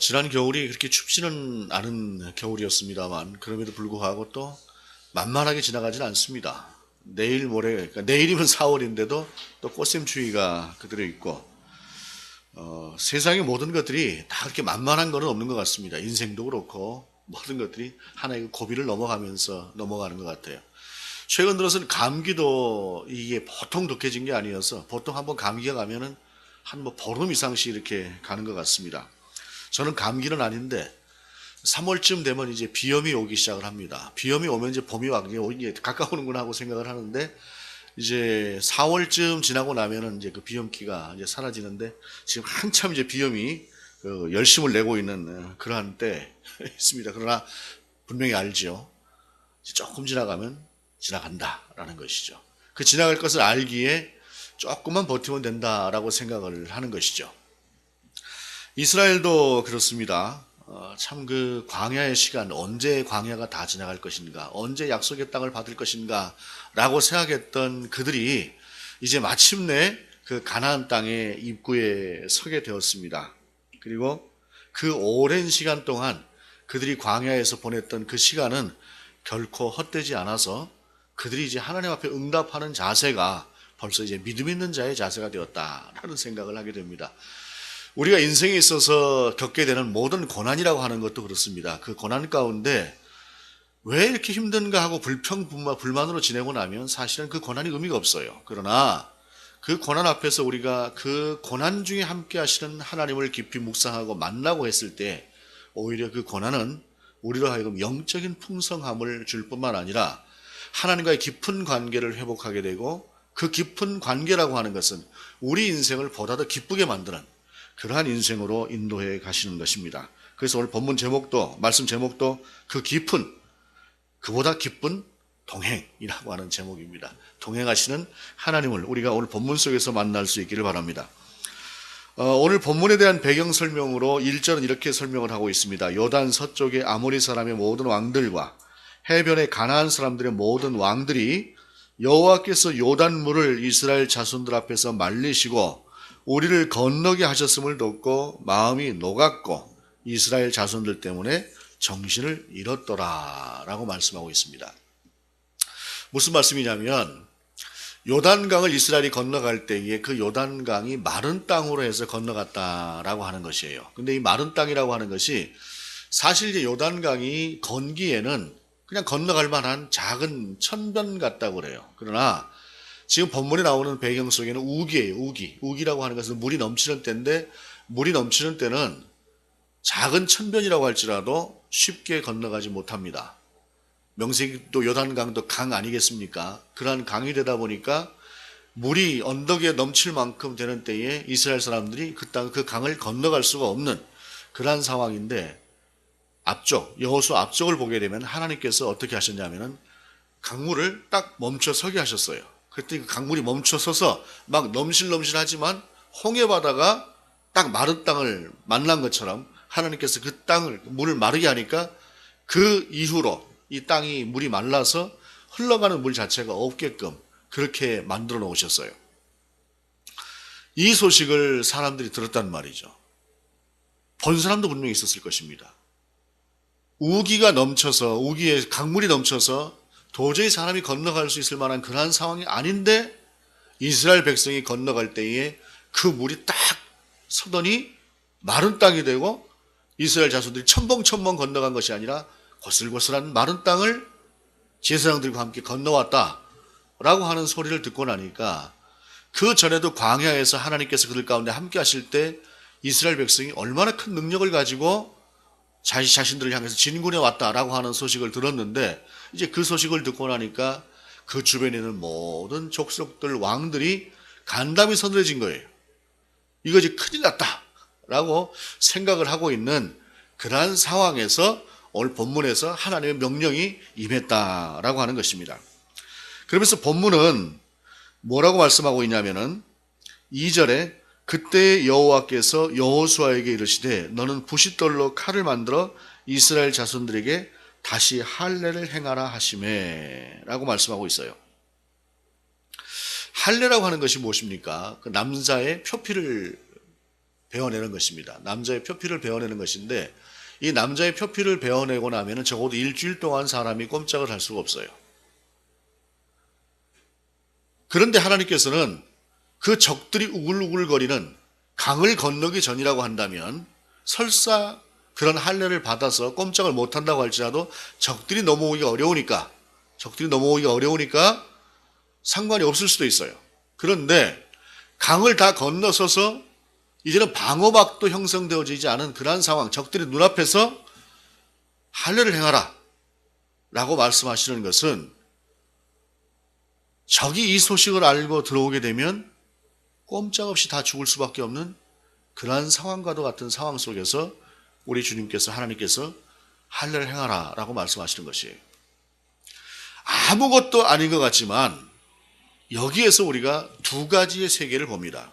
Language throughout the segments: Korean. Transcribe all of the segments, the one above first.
지난 겨울이 그렇게 춥지는 않은 겨울이었습니다만 그럼에도 불구하고 또 만만하게 지나가진 않습니다. 내일 모레, 그러니까 내일이면 4월인데도 또 꽃샘추위가 그대로 있고 세상의 모든 것들이 다 그렇게 만만한 건 없는 것 같습니다. 인생도 그렇고 모든 것들이 하나의 고비를 넘어가면서 넘어가는 것 같아요. 최근 들어서는 감기도 이게 보통 독해진 게 아니어서 보통 한번 감기가 가면은 한 보름 이상씩 이렇게 가는 것 같습니다. 저는 감기는 아닌데 3월쯤 되면 이제 비염이 오기 시작을 합니다. 비염이 오면 이제 봄이 이제 가까우는구나 하고 생각을 하는데 이제 4월쯤 지나고 나면은 이제 그 비염기가 이제 사라지는데 지금 한참 이제 비염이 그 열심을 내고 있는 그러한 때 있습니다. 그러나 분명히 알죠. 조금 지나가면 지나간다라는 것이죠. 그 지나갈 것을 알기에 조금만 버티면 된다라고 생각을 하는 것이죠. 이스라엘도 그렇습니다. 참 그 광야의 시간, 언제 광야가 다 지나갈 것인가, 언제 약속의 땅을 받을 것인가 라고 생각했던 그들이 이제 마침내 그 가나안 땅의 입구에 서게 되었습니다. 그리고 그 오랜 시간 동안 그들이 광야에서 보냈던 그 시간은 결코 헛되지 않아서 그들이 이제 하나님 앞에 응답하는 자세가 벌써 이제 믿음 있는 자의 자세가 되었다라는 생각을 하게 됩니다. 우리가 인생에 있어서 겪게 되는 모든 고난이라고 하는 것도 그렇습니다. 그 고난 가운데 왜 이렇게 힘든가 하고 불만으로 지내고 나면 사실은 그 고난이 의미가 없어요. 그러나 그 고난 앞에서 우리가 그 고난 중에 함께 하시는 하나님을 깊이 묵상하고 만나고 했을 때 오히려 그 고난은 우리로 하여금 영적인 풍성함을 줄 뿐만 아니라 하나님과의 깊은 관계를 회복하게 되고 그 깊은 관계라고 하는 것은 우리 인생을 보다 더 기쁘게 만드는 그러한 인생으로 인도해 가시는 것입니다. 그래서 오늘 본문 제목도, 말씀 제목도 그 깊은, 그보다 기쁜 동행이라고 하는 제목입니다. 동행하시는 하나님을 우리가 오늘 본문 속에서 만날 수 있기를 바랍니다. 오늘 본문에 대한 배경 설명으로 1절은 이렇게 설명을 하고 있습니다. 요단 서쪽의 아모리 사람의 모든 왕들과 해변의 가나안 사람들의 모든 왕들이 여호와께서 요단물을 이스라엘 자손들 앞에서 말리시고 우리를 건너게 하셨음을 듣고 마음이 녹았고 이스라엘 자손들 때문에 정신을 잃었더라 라고 말씀하고 있습니다. 무슨 말씀이냐면 요단강을 이스라엘이 건너갈 때에 그 요단강이 마른 땅으로 해서 건너갔다라고 하는 것이에요. 근데 이 마른 땅이라고 하는 것이 사실 이제 요단강이 건기에는 그냥 건너갈 만한 작은 천변 같다고 그래요. 그러나 지금 본문에 나오는 배경 속에는 우기예요. 우기라고 하는 것은 물이 넘치는 때인데 물이 넘치는 때는 작은 천변이라고 할지라도 쉽게 건너가지 못합니다. 명색도 요단강도 강 아니겠습니까? 그러한 강이 되다 보니까 물이 언덕에 넘칠 만큼 되는 때에 이스라엘 사람들이 그 강을 건너갈 수가 없는 그러한 상황인데 여호수아 앞쪽을 보게 되면 하나님께서 어떻게 하셨냐면은 강물을 딱 멈춰 서게 하셨어요. 그때 그 강물이 멈춰 서서 막 넘실넘실하지만 홍해 바다가 딱 마른 땅을 만난 것처럼 하나님께서 그 땅을 물을 마르게 하니까 그 이후로 이 땅이 물이 말라서 흘러가는 물 자체가 없게끔 그렇게 만들어 놓으셨어요. 이 소식을 사람들이 들었단 말이죠. 본 사람도 분명히 있었을 것입니다. 우기에 강물이 넘쳐서 도저히 사람이 건너갈 수 있을 만한 그러한 상황이 아닌데 이스라엘 백성이 건너갈 때에 그 물이 딱 서더니 마른 땅이 되고 이스라엘 자손들이 첨벙첨벙 건너간 것이 아니라 고슬고슬한 마른 땅을 제사장들과 함께 건너왔다라고 하는 소리를 듣고 나니까 그 전에도 광야에서 하나님께서 그들 가운데 함께 하실 때 이스라엘 백성이 얼마나 큰 능력을 가지고 자신들을 향해서 진군해 왔다라고 하는 소식을 들었는데 이제 그 소식을 듣고 나니까 그 주변에 있는 모든 족속들 왕들이 간담이 서늘해진 거예요. 이거 이제 큰일 났다라고 생각을 하고 있는 그러한 상황에서 오늘 본문에서 하나님의 명령이 임했다라고 하는 것입니다. 그러면서 본문은 뭐라고 말씀하고 있냐면은 2절에 그때 여호와께서 여호수아에게 이르시되 너는 부싯돌로 칼을 만들어 이스라엘 자손들에게 다시 할례를 행하라 하시매 라고 말씀하고 있어요. 할례라고 하는 것이 무엇입니까? 그 남자의 표피를 베어내는 것입니다. 남자의 표피를 베어내는 것인데 이 남자의 표피를 베어내고 나면은 적어도 일주일 동안 사람이 꼼짝을 할 수가 없어요. 그런데 하나님께서는 그 적들이 우글우글거리는 강을 건너기 전이라고 한다면 설사 그런 할례를 받아서 꼼짝을 못한다고 할지라도 적들이 넘어오기가 어려우니까 상관이 없을 수도 있어요. 그런데 강을 다 건너서서 이제는 방어막도 형성되어지지 않은 그러한 상황, 적들이 눈앞에서 할례를 행하라 라고 말씀하시는 것은 적이 이 소식을 알고 들어오게 되면 꼼짝없이 다 죽을 수밖에 없는 그러한 상황과도 같은 상황 속에서 우리 주님께서 하나님께서 할례를 행하라 라고 말씀하시는 것이에요. 아무것도 아닌 것 같지만 여기에서 우리가 두 가지의 세계를 봅니다.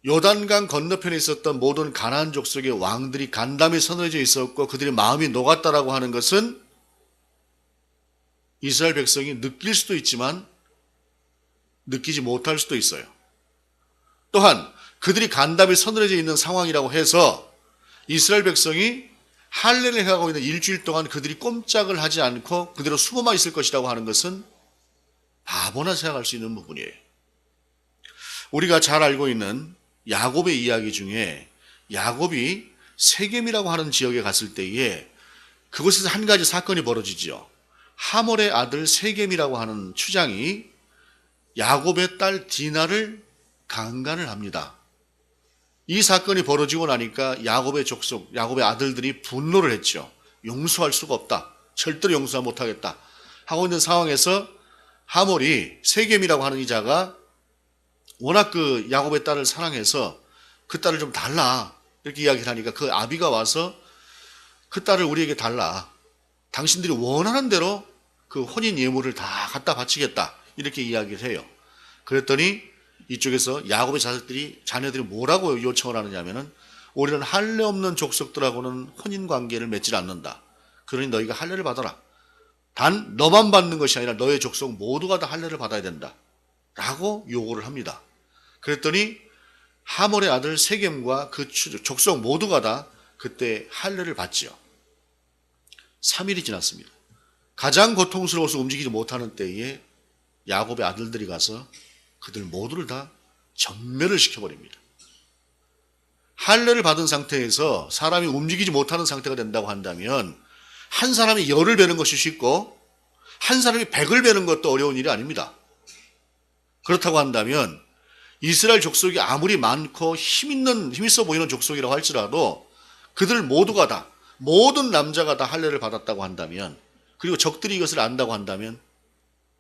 요단강 건너편에 있었던 모든 가나안 족속의 왕들이 간담이 서늘해져 있었고 그들의 마음이 녹았다라고 하는 것은 이스라엘 백성이 느낄 수도 있지만 느끼지 못할 수도 있어요. 또한 그들이 간담이 서늘해져 있는 상황이라고 해서 이스라엘 백성이 할례를 해가고 있는 일주일 동안 그들이 꼼짝을 하지 않고 그대로 숨어만 있을 것이라고 하는 것은 바보나 생각할 수 있는 부분이에요. 우리가 잘 알고 있는 야곱의 이야기 중에 야곱이 세겜이라고 하는 지역에 갔을 때에 그곳에서 한 가지 사건이 벌어지죠. 하몰의 아들 세겜이라고 하는 추장이 야곱의 딸 디나를 강간을 합니다. 이 사건이 벌어지고 나니까 야곱의 족속, 야곱의 아들들이 분노를 했죠. 용서할 수가 없다. 절대로 용서 못하겠다. 하고 있는 상황에서 하몰이 세겜이라고 하는 이 자가 워낙 그 야곱의 딸을 사랑해서 그 딸을 좀 달라. 이렇게 이야기를 하니까 그 아비가 와서 그 딸을 우리에게 달라. 당신들이 원하는 대로 그 혼인 예물을 다 갖다 바치겠다. 이렇게 이야기를 해요. 그랬더니 이쪽에서 야곱의 자녀들이 뭐라고 요청을 하느냐면은 우리는 할례 없는 족속들하고는 혼인 관계를 맺지 않는다. 그러니 너희가 할례를 받아라. 단 너만 받는 것이 아니라 너의 족속 모두가 다 할례를 받아야 된다. 라고 요구를 합니다. 그랬더니 하몰의 아들 세겜과 그 족속 모두가 다 그때 할례를 받지요. 3일이 지났습니다. 가장 고통스러워서 움직이지 못하는 때에 야곱의 아들들이 가서 그들 모두를 다 전멸을 시켜버립니다. 할례를 받은 상태에서 사람이 움직이지 못하는 상태가 된다고 한다면 한 사람이 열을 베는 것이 쉽고 한 사람이 100을 베는 것도 어려운 일이 아닙니다. 그렇다고 한다면 이스라엘 족속이 아무리 많고 힘있어 보이는 족속이라고 할지라도 그들 모두가 다 모든 남자가 다 할례를 받았다고 한다면 그리고 적들이 이것을 안다고 한다면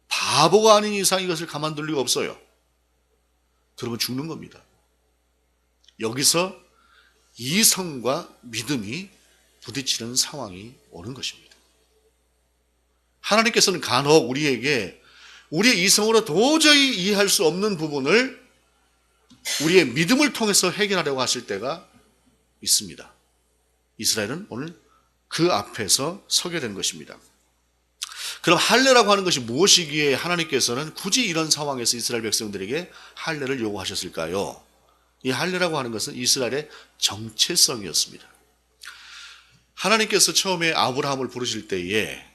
바보가 아닌 이상 이것을 가만둘 리가 없어요. 그러면 죽는 겁니다. 여기서 이성과 믿음이 부딪히는 상황이 오는 것입니다. 하나님께서는 간혹 우리에게 우리의 이성으로 도저히 이해할 수 없는 부분을 우리의 믿음을 통해서 해결하려고 하실 때가 있습니다. 이스라엘은 오늘 그 앞에서 서게 된 것입니다. 그럼 할례라고 하는 것이 무엇이기에 하나님께서는 굳이 이런 상황에서 이스라엘 백성들에게 할례를 요구하셨을까요? 이 할례라고 하는 것은 이스라엘의 정체성이었습니다. 하나님께서 처음에 아브라함을 부르실 때에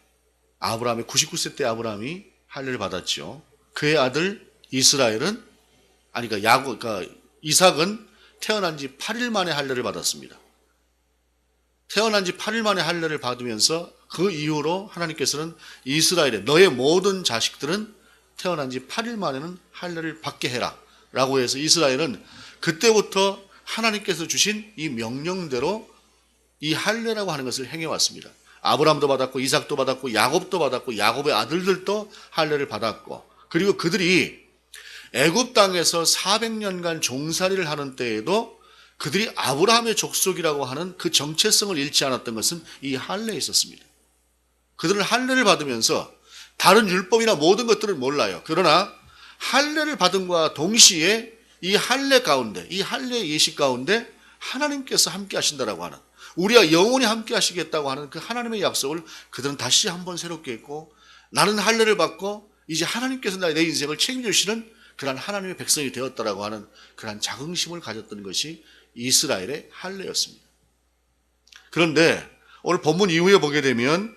아브라함의 99세 때 아브라함이 할례를 받았죠. 그의 아들 이삭은 태어난 지 8일 만에 할례를 받았습니다. 태어난 지 8일 만에 할례를 받으면서 그 이후로 하나님께서는 이스라엘의 너의 모든 자식들은 태어난 지 8일 만에는 할례를 받게 해라 라고 해서 이스라엘은 그때부터 하나님께서 주신 이 명령대로 이 할례라고 하는 것을 행해왔습니다. 아브라함도 받았고 이삭도 받았고 야곱도 받았고 야곱의 아들들도 할례를 받았고 그리고 그들이 애굽 땅에서 400년간 종살이를 하는 때에도 그들이 아브라함의 족속이라고 하는 그 정체성을 잃지 않았던 것은 이 할례에 있었습니다. 그들은 할례를 받으면서 다른 율법이나 모든 것들을 몰라요. 그러나 할례를 받음과 동시에 이 할례 가운데, 이 할례의 예식 가운데 하나님께서 함께 하신다라고 하는 우리가 영원히 함께 하시겠다고 하는 그 하나님의 약속을 그들은 다시 한번 새롭게 했고 나는 할례를 받고 이제 하나님께서 내 인생을 책임져 주시는 그러한 하나님의 백성이 되었다라고 하는 그러한 자긍심을 가졌던 것이 이스라엘의 할례였습니다. 그런데 오늘 본문 이후에 보게 되면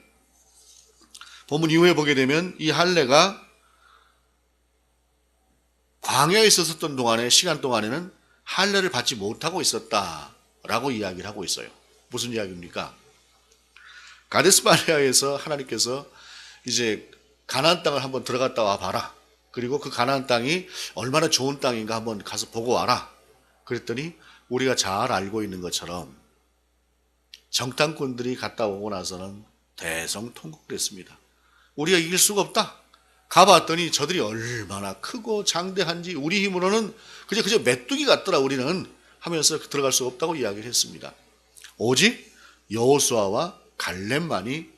이 할례가 광야에 있었던 시간 동안에는 할례를 받지 못하고 있었다라고 이야기를 하고 있어요. 무슨 이야기입니까? 가데스 바네아에서 하나님께서 이제 가나안 땅을 한번 들어갔다 와 봐라. 그리고 그 가나안 땅이 얼마나 좋은 땅인가 한번 가서 보고 와라. 그랬더니 우리가 잘 알고 있는 것처럼 정탐꾼들이 갔다 오고 나서는 대성통곡했습니다. 우리가 이길 수가 없다. 가봤더니 저들이 얼마나 크고 장대한지 우리 힘으로는 그저 메뚜기 같더라 우리는 하면서 들어갈 수 없다고 이야기를 했습니다. 오직 여호수아와 갈렙만이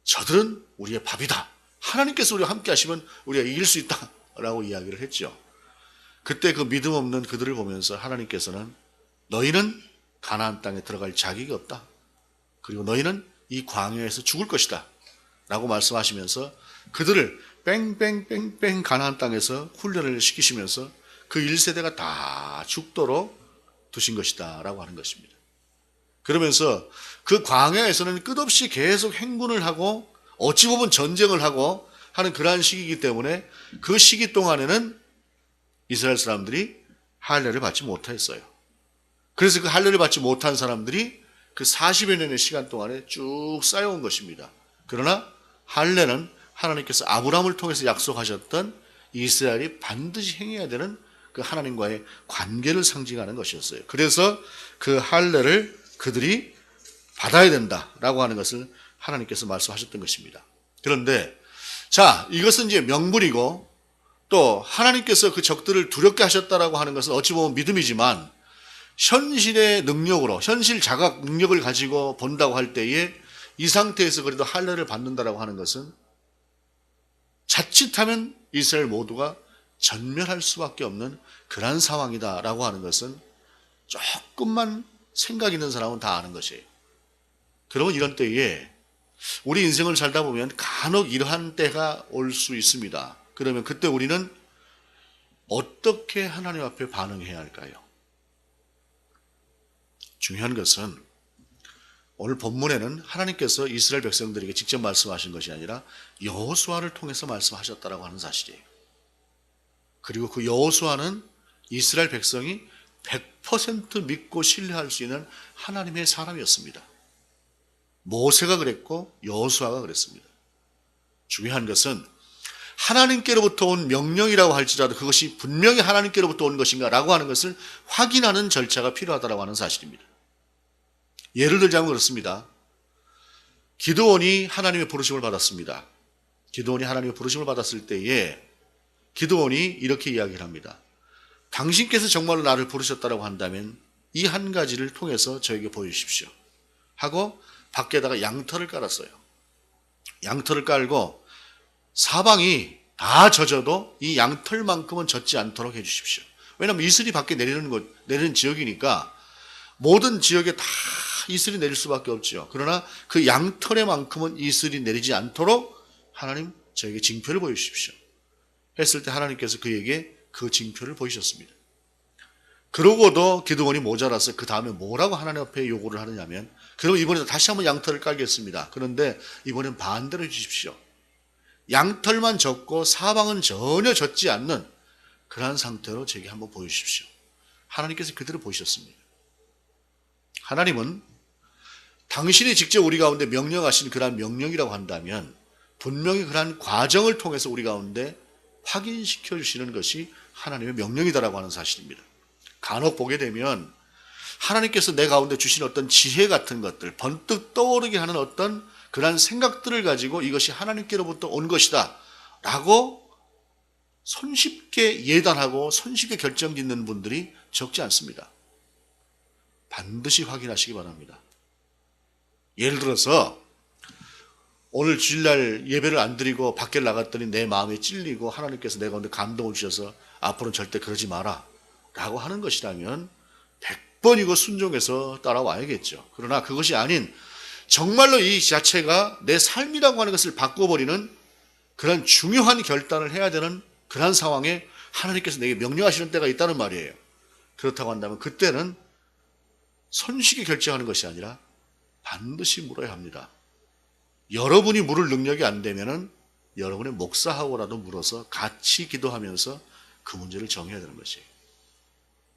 저들은 우리의 밥이다. 하나님께서 우리와 함께 하시면 우리가 이길 수 있다라고 이야기를 했죠. 그때 그 믿음 없는 그들을 보면서 하나님께서는 너희는 가나안 땅에 들어갈 자격이 없다. 그리고 너희는 이 광야에서 죽을 것이다. 라고 말씀하시면서 그들을 뺑뺑뺑뺑 가나안 땅에서 훈련을 시키시면서 그 1세대가 다 죽도록 두신 것이다. 라고 하는 것입니다. 그러면서 그 광야에서는 끝없이 계속 행군을 하고 어찌 보면 전쟁을 하고 하는 그러한 시기이기 때문에 그 시기 동안에는 이스라엘 사람들이 할례를 받지 못했어요. 그래서 그 할례를 받지 못한 사람들이 그 40여 년의 시간 동안에 쭉 쌓여온 것입니다. 그러나 할례는 하나님께서 아브라함을 통해서 약속하셨던 이스라엘이 반드시 행해야 되는 그 하나님과의 관계를 상징하는 것이었어요. 그래서 그 할례를 그들이 받아야 된다라고 하는 것을 하나님께서 말씀하셨던 것입니다. 그런데 자, 이것은 이제 명분이고 또 하나님께서 그 적들을 두렵게 하셨다라고 하는 것은 어찌 보면 믿음이지만 현실의 능력으로 현실 자각 능력을 가지고 본다고 할 때에 이 상태에서 그래도 할례를 받는다라고 하는 것은 자칫하면 이스라엘 모두가 전멸할 수밖에 없는 그런 상황이다라고 하는 것은 조금만 생각 있는 사람은 다 아는 것이에요. 그러면 이런 때에 우리 인생을 살다 보면 간혹 이러한 때가 올 수 있습니다. 그러면 그때 우리는 어떻게 하나님 앞에 반응해야 할까요? 중요한 것은 오늘 본문에는 하나님께서 이스라엘 백성들에게 직접 말씀하신 것이 아니라 여호수아를 통해서 말씀하셨다라고 하는 사실이에요. 그리고 그 여호수아는 이스라엘 백성이 100% 믿고 신뢰할 수 있는 하나님의 사람이었습니다. 모세가 그랬고 여호수아가 그랬습니다. 중요한 것은 하나님께로부터 온 명령이라고 할지라도 그것이 분명히 하나님께로부터 온 것인가 라고 하는 것을 확인하는 절차가 필요하다고 하는 사실입니다. 예를 들자면 그렇습니다. 기드온이 하나님의 부르심을 받았습니다. 기드온이 하나님의 부르심을 받았을 때에 기드온이 이렇게 이야기를 합니다. 당신께서 정말로 나를 부르셨다고 한다면 이 한 가지를 통해서 저에게 보여주십시오. 하고 밖에다가 양털을 깔았어요. 양털을 깔고 사방이 다 젖어도 이 양털만큼은 젖지 않도록 해주십시오. 왜냐하면 이슬이 밖에 내리는 지역이니까 모든 지역에 다 이슬이 내릴 수밖에 없죠. 그러나 그 양털에만큼은 이슬이 내리지 않도록 하나님 저에게 징표를 보여주십시오. 했을 때 하나님께서 그에게 그 징표를 보이셨습니다. 그러고도 기드온이 모자라서 그 다음에 뭐라고 하나님 앞에 요구를 하느냐면 그럼 이번에 다시 한번 양털을 깔겠습니다. 그런데 이번엔 반대로 해주십시오. 양털만 젖고 사방은 전혀 젖지 않는 그러한 상태로 제게 한번 보여주십시오. 하나님께서 그대로 보이셨습니다. 하나님은 당신이 직접 우리 가운데 명령하신 그러한 명령이라고 한다면 분명히 그러한 과정을 통해서 우리 가운데 확인시켜 주시는 것이 하나님의 명령이다라고 하는 사실입니다. 간혹 보게 되면 하나님께서 내 가운데 주신 어떤 지혜 같은 것들, 번뜩 떠오르게 하는 어떤 그러한 생각들을 가지고 이것이 하나님께로부터 온 것이다 라고 손쉽게 예단하고 손쉽게 결정짓는 분들이 적지 않습니다. 반드시 확인하시기 바랍니다. 예를 들어서 오늘 주일날 예배를 안 드리고 밖에 나갔더니 내 마음에 찔리고 하나님께서 내 가운데 감동을 주셔서 앞으로는 절대 그러지 마라 라고 하는 것이라면 100번이고 순종해서 따라와야겠죠. 그러나 그것이 아닌 정말로 이 자체가 내 삶이라고 하는 것을 바꿔버리는 그런 중요한 결단을 해야 되는 그런 상황에 하나님께서 내게 명령하시는 때가 있다는 말이에요. 그렇다고 한다면 그때는 손쉽게 결정하는 것이 아니라 반드시 물어야 합니다. 여러분이 물을 능력이 안 되면은 여러분의 목사하고라도 물어서 같이 기도하면서 그 문제를 정해야 되는 것이에요.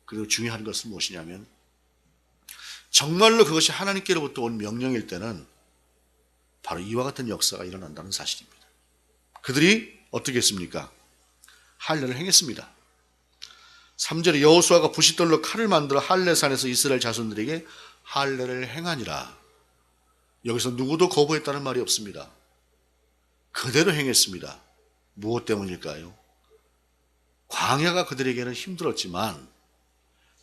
그리고 중요한 것은 무엇이냐면 정말로 그것이 하나님께로부터 온 명령일 때는 바로 이와 같은 역사가 일어난다는 사실입니다. 그들이 어떻게 했습니까? 할례를 행했습니다. 3절에 여호수아가 부싯돌로 칼을 만들어 할례산에서 이스라엘 자손들에게 할례를 행하니라. 여기서 누구도 거부했다는 말이 없습니다. 그대로 행했습니다. 무엇 때문일까요? 광야가 그들에게는 힘들었지만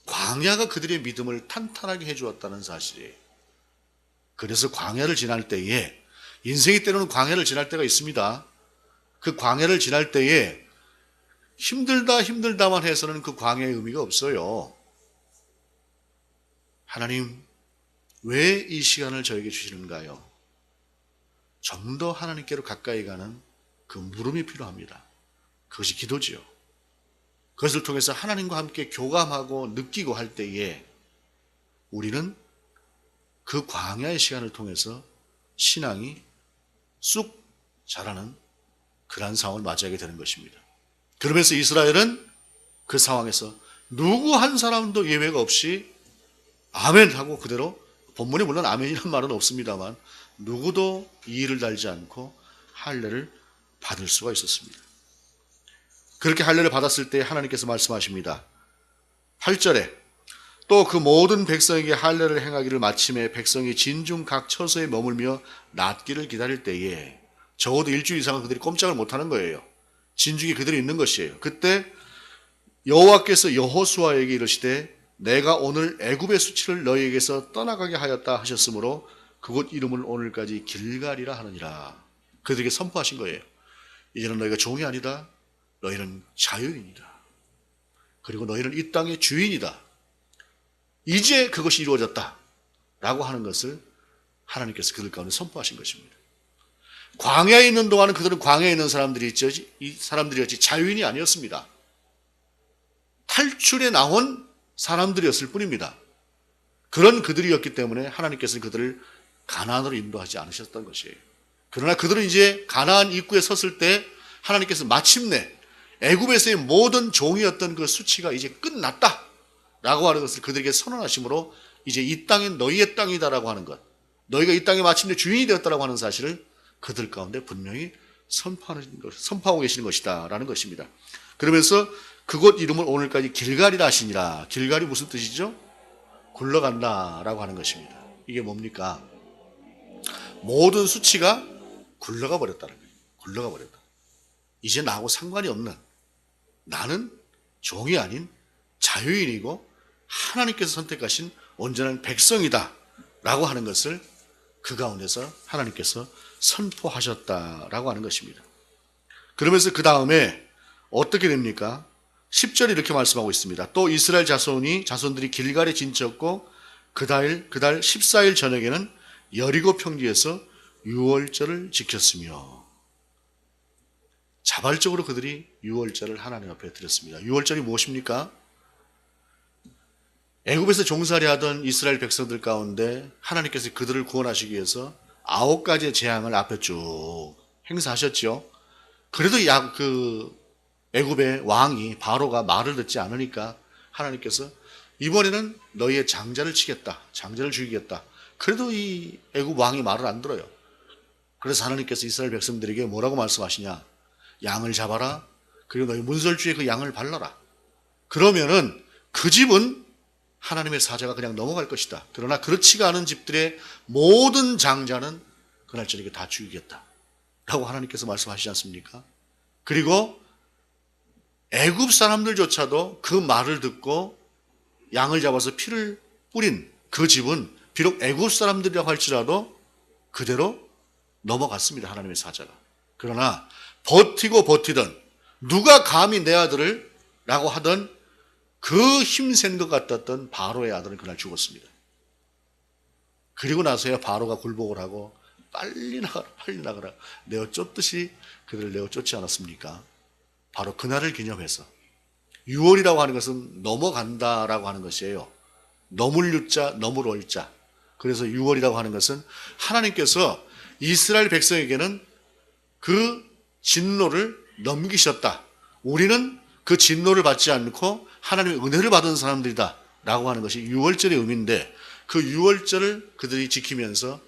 광야가 그들의 믿음을 탄탄하게 해주었다는 사실이에요. 그래서 광야를 지날 때에 인생이 때로는 광야를 지날 때가 있습니다. 그 광야를 지날 때에 힘들다만 해서는 그 광야의 의미가 없어요. 하나님, 왜 이 시간을 저에게 주시는가요? 좀 더 하나님께로 가까이 가는 그 물음이 필요합니다. 그것이 기도지요. 그것을 통해서 하나님과 함께 교감하고 느끼고 할 때에 우리는 그 광야의 시간을 통해서 신앙이 쑥 자라는 그러한 상황을 맞이하게 되는 것입니다. 그러면서 이스라엘은 그 상황에서 누구 한 사람도 예외가 없이 아멘 하고 그대로, 본문에 물론 아멘이라는 말은 없습니다만 누구도 이의를 달지 않고 할례를 받을 수가 있었습니다. 그렇게 할례를 받았을 때 하나님께서 말씀하십니다. 8절에 또 그 모든 백성에게 할례를 행하기를 마침에 백성이 진중 각 처소에 머물며 낫기를 기다릴 때에 적어도 일주일 이상은 그들이 꼼짝을 못하는 거예요. 진중이 그대로 있는 것이에요. 그때 여호와께서 여호수아에게 이르시되 내가 오늘 애굽의 수치를 너희에게서 떠나가게 하였다 하셨으므로 그곳 이름을 오늘까지 길갈이라 하느니라. 그들에게 선포하신 거예요. 이제는 너희가 종이 아니다. 너희는 자유인이다. 그리고 너희는 이 땅의 주인이다. 이제 그것이 이루어졌다 라고 하는 것을 하나님께서 그들 가운데 선포하신 것입니다. 광야에 있는 동안은 그들은 광야에 있는 사람들이었지 자유인이 아니었습니다. 탈출해 나온 사람들이었을 뿐입니다. 그런 그들이었기 때문에 하나님께서는 그들을 가나안으로 인도하지 않으셨던 것이에요. 그러나 그들은 이제 가나안 입구에 섰을 때 하나님께서 마침내 애굽에서의 모든 종이었던 그 수치가 이제 끝났다 라고 하는 것을 그들에게 선언하심으로 이제 이 땅은 너희의 땅이다라고 하는 것, 너희가 이 땅에 마침내 주인이 되었다라고 하는 사실을 그들 가운데 분명히 선포하고 계시는 것이다 라는 것입니다. 그러면서 그곳 이름을 오늘까지 길갈이라 하시니라. 길갈이 무슨 뜻이죠? 굴러간다 라고 하는 것입니다. 이게 뭡니까? 모든 수치가 굴러가 버렸다는 거예요. 굴러가 버렸다. 이제 나하고 상관이 없는, 나는 종이 아닌 자유인이고 하나님께서 선택하신 온전한 백성이다 라고 하는 것을 그 가운데서 하나님께서 선포하셨다라고 하는 것입니다. 그러면서 그 다음에 어떻게 됩니까? 10절이 이렇게 말씀하고 있습니다. 또 이스라엘 자손들이 길갈에 진쳤고 그달 14일 저녁에는 여리고 평지에서 유월절을 지켰으며, 자발적으로 그들이 유월절을 하나님 앞에 드렸습니다. 유월절이 무엇입니까? 애굽에서 종살이 하던 이스라엘 백성들 가운데 하나님께서 그들을 구원하시기 위해서 9가지의 재앙을 앞에 쭉 행사하셨죠. 그래도 애굽의 왕이 바로가 말을 듣지 않으니까 하나님께서 이번에는 너희의 장자를 치겠다, 장자를 죽이겠다. 그래도 이 애굽 왕이 말을 안 들어요. 그래서 하나님께서 이스라엘 백성들에게 뭐라고 말씀하시냐? 양을 잡아라. 그리고 너희 문설주에 그 양을 발라라. 그러면은 그 집은 하나님의 사자가 그냥 넘어갈 것이다. 그러나 그렇지가 않은 집들의 모든 장자는 그날 저녁에 다 죽이겠다 라고 하나님께서 말씀하시지 않습니까? 그리고 애굽 사람들조차도 그 말을 듣고 양을 잡아서 피를 뿌린 그 집은 비록 애굽 사람들이라고 할지라도 그대로 넘어갔습니다. 하나님의 사자가. 그러나 버티고 버티던, 누가 감히 내 아들을 라고 하던 그 힘센 것 같았던 바로의 아들은 그날 죽었습니다. 그리고 나서야 바로가 굴복을 하고 빨리 나가라, 빨리 나가라 내어 쫓듯이 그들을 내어 쫓지 않았습니까? 바로 그날을 기념해서 6월이라고 하는 것은 넘어간다라고 하는 것이에요. 넘을 유자, 넘을 올자. 그래서 6월이라고 하는 것은 하나님께서 이스라엘 백성에게는 그 진노를 넘기셨다. 우리는 그 진노를 받지 않고 하나님의 은혜를 받은 사람들이다. 라고 하는 것이 6월절의 의미인데 그 6월절을 그들이 지키면서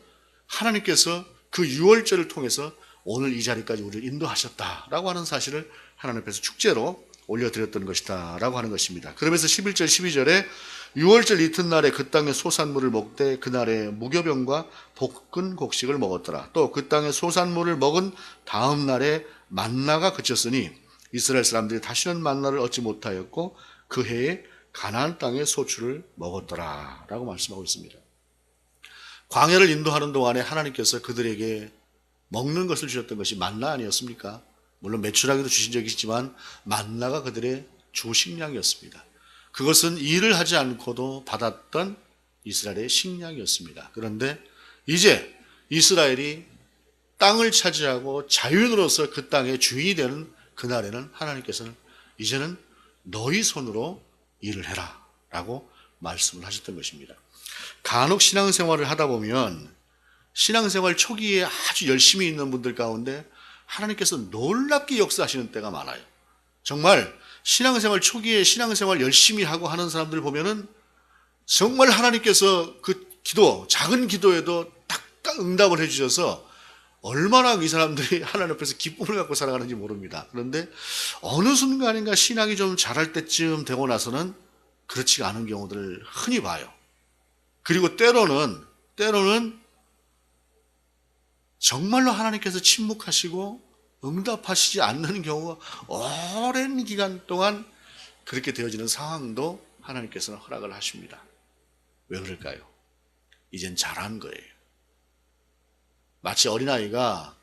하나님께서 그 6월절을 통해서 오늘 이 자리까지 우리를 인도하셨다라고 하는 사실을 하나님 앞에서 축제로 올려드렸던 것이다 라고 하는 것입니다. 그러면서 11절 12절에 6월절 이튿날에 그 땅의 소산물을 먹되 그날에 무교병과 볶은 곡식을 먹었더라. 또 그 땅의 소산물을 먹은 다음 날에 만나가 그쳤으니 이스라엘 사람들이 다시는 만나를 얻지 못하였고 그 해에 가나안 땅의 소출을 먹었더라 라고 말씀하고 있습니다. 광야를 인도하는 동안에 하나님께서 그들에게 먹는 것을 주셨던 것이 만나 아니었습니까? 물론 메추라기도 주신 적이 있지만 만나가 그들의 주 식량이었습니다. 그것은 일을 하지 않고도 받았던 이스라엘의 식량이었습니다. 그런데 이제 이스라엘이 땅을 차지하고 자유인으로서 그 땅의 주인이 되는 그날에는 하나님께서는 이제는 너희 손으로 일을 해라 라고 말씀을 하셨던 것입니다. 간혹 신앙생활을 하다 보면 신앙생활 초기에 아주 열심히 있는 분들 가운데 하나님께서 놀랍게 역사하시는 때가 많아요. 정말 신앙생활 초기에 신앙생활 열심히 하고 하는 사람들 보면은 정말 하나님께서 그 기도, 작은 기도에도 딱딱 응답을 해주셔서 얼마나 이 사람들이 하나님 앞에서 기쁨을 갖고 살아가는지 모릅니다. 그런데 어느 순간인가 신앙이 좀 자랄 때쯤 되고 나서는 그렇지 않은 경우들을 흔히 봐요. 그리고 때로는 정말로 하나님께서 침묵하시고 응답하시지 않는 경우가 오랜 기간 동안 그렇게 되어지는 상황도 하나님께서는 허락을 하십니다. 왜 그럴까요? 이젠 잘한 거예요. 마치 어린아이가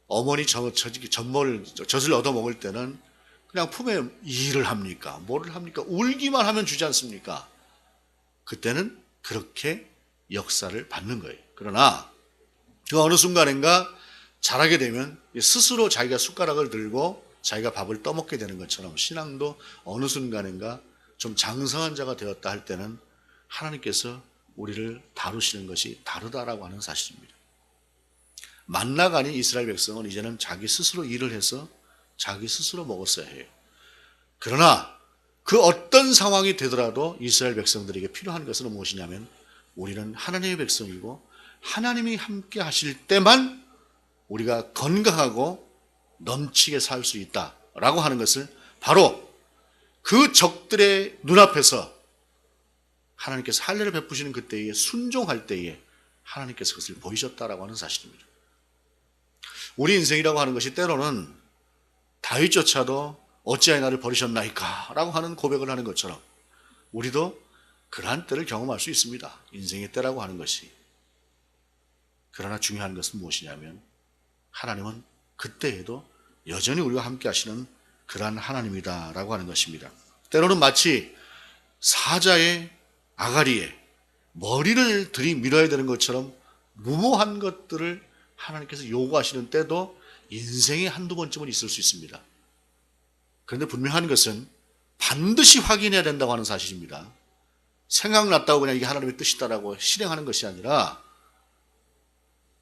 어머니 젖을 얻어먹을 때는 그냥 품에 일을 합니까? 뭐를 합니까? 울기만 하면 주지 않습니까? 그때는 그렇게 역사를 받는 거예요. 그러나 그 어느 순간인가 자라게 되면 스스로 자기가 숟가락을 들고 자기가 밥을 떠먹게 되는 것처럼 신앙도 어느 순간인가 좀 장성한 자가 되었다 할 때는 하나님께서 우리를 다루시는 것이 다르다라고 하는 사실입니다. 만나가 아닌 이스라엘 백성은 이제는 자기 스스로 일을 해서 자기 스스로 먹었어야 해요. 그러나 그 어떤 상황이 되더라도 이스라엘 백성들에게 필요한 것은 무엇이냐면 우리는 하나님의 백성이고 하나님이 함께 하실 때만 우리가 건강하고 넘치게 살 수 있다라고 하는 것을 바로 그 적들의 눈앞에서 하나님께서 할례를 베푸시는 그때에 순종할 때에 하나님께서 그것을 보이셨다라고 하는 사실입니다. 우리 인생이라고 하는 것이 때로는 다윗조차도 어찌하여 나를 버리셨나이까 라고 하는 고백을 하는 것처럼 우리도 그러한 때를 경험할 수 있습니다. 인생의 때라고 하는 것이. 그러나 중요한 것은 무엇이냐면 하나님은 그때에도 여전히 우리와 함께 하시는 그러한 하나님이다라고 하는 것입니다. 때로는 마치 사자의 아가리에 머리를 들이밀어야 되는 것처럼 무모한 것들을 하나님께서 요구하시는 때도 인생에 한두 번쯤은 있을 수 있습니다. 그런데 분명한 것은 반드시 확인해야 된다고 하는 사실입니다. 생각났다고 그냥 이게 하나님의 뜻이다라고 실행하는 것이 아니라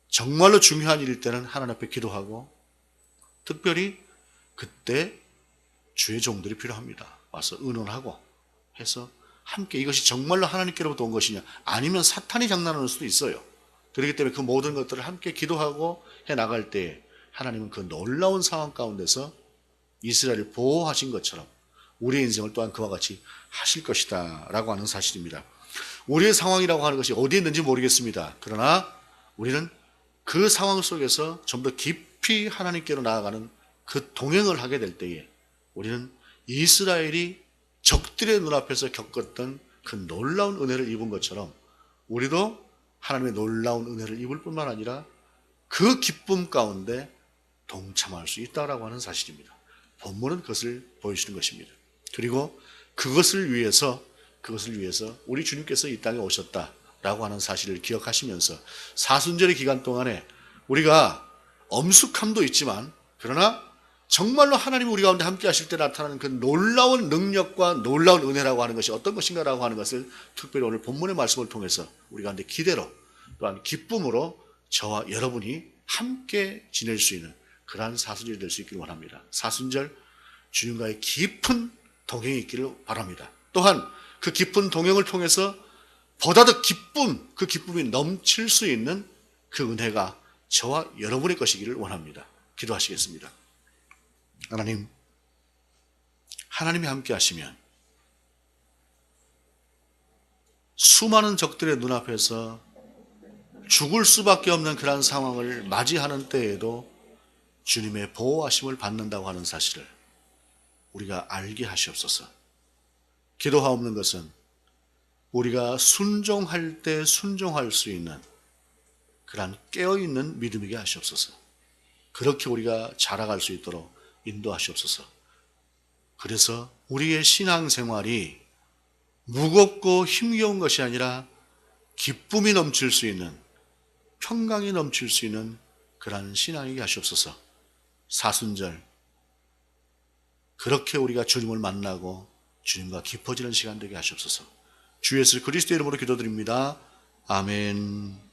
정말로 중요한 일일 때는 하나님 앞에 기도하고 특별히 그때 주의 종들이 필요합니다. 와서 의논하고 해서 함께 이것이 정말로 하나님께로부터 온 것이냐 아니면 사탄이 장난하는 수도 있어요. 그렇기 때문에 그 모든 것들을 함께 기도하고 해나갈 때 하나님은 그 놀라운 상황 가운데서 이스라엘을 보호하신 것처럼 우리의 인생을 또한 그와 같이 하실 것이다 라고 하는 사실입니다. 우리의 상황이라고 하는 것이 어디에 있는지 모르겠습니다. 그러나 우리는 그 상황 속에서 좀 더 깊이 하나님께로 나아가는 그 동행을 하게 될 때에 우리는 이스라엘이 적들의 눈앞에서 겪었던 그 놀라운 은혜를 입은 것처럼 우리도 하나님의 놀라운 은혜를 입을 뿐만 아니라 그 기쁨 가운데 동참할 수 있다라고 하는 사실입니다. 본문은 그것을 보여주는 것입니다. 그리고 그것을 위해서 우리 주님께서 이 땅에 오셨다라고 하는 사실을 기억하시면서 사순절의 기간 동안에 우리가 엄숙함도 있지만 그러나 정말로 하나님이 우리 가운데 함께 하실 때 나타나는 그 놀라운 능력과 놀라운 은혜라고 하는 것이 어떤 것인가라고 하는 것을 특별히 오늘 본문의 말씀을 통해서 우리 가운데 기대로 또한 기쁨으로 저와 여러분이 함께 지낼 수 있는 그러한 사순절이 될 수 있기를 원합니다. 사순절 주님과의 깊은 동행이 있기를 바랍니다. 또한 그 깊은 동행을 통해서 보다 더 기쁨, 그 기쁨이 넘칠 수 있는 그 은혜가 저와 여러분의 것이기를 원합니다. 기도하시겠습니다. 하나님이 함께 하시면 수많은 적들의 눈앞에서 죽을 수밖에 없는 그러한 상황을 맞이하는 때에도 주님의 보호하심을 받는다고 하는 사실을 우리가 알게 하시옵소서. 기도하옵는 것은 우리가 순종할 때 순종할 수 있는 그러한 깨어있는 믿음이게 하시옵소서. 그렇게 우리가 자라갈 수 있도록 인도하시옵소서. 그래서 우리의 신앙생활이 무겁고 힘겨운 것이 아니라 기쁨이 넘칠 수 있는, 평강이 넘칠 수 있는 그러한 신앙이게 하시옵소서. 사순절 그렇게 우리가 주님을 만나고 주님과 깊어지는 시간 되게 하시옵소서. 주 예수 그리스도의 이름으로 기도드립니다. 아멘.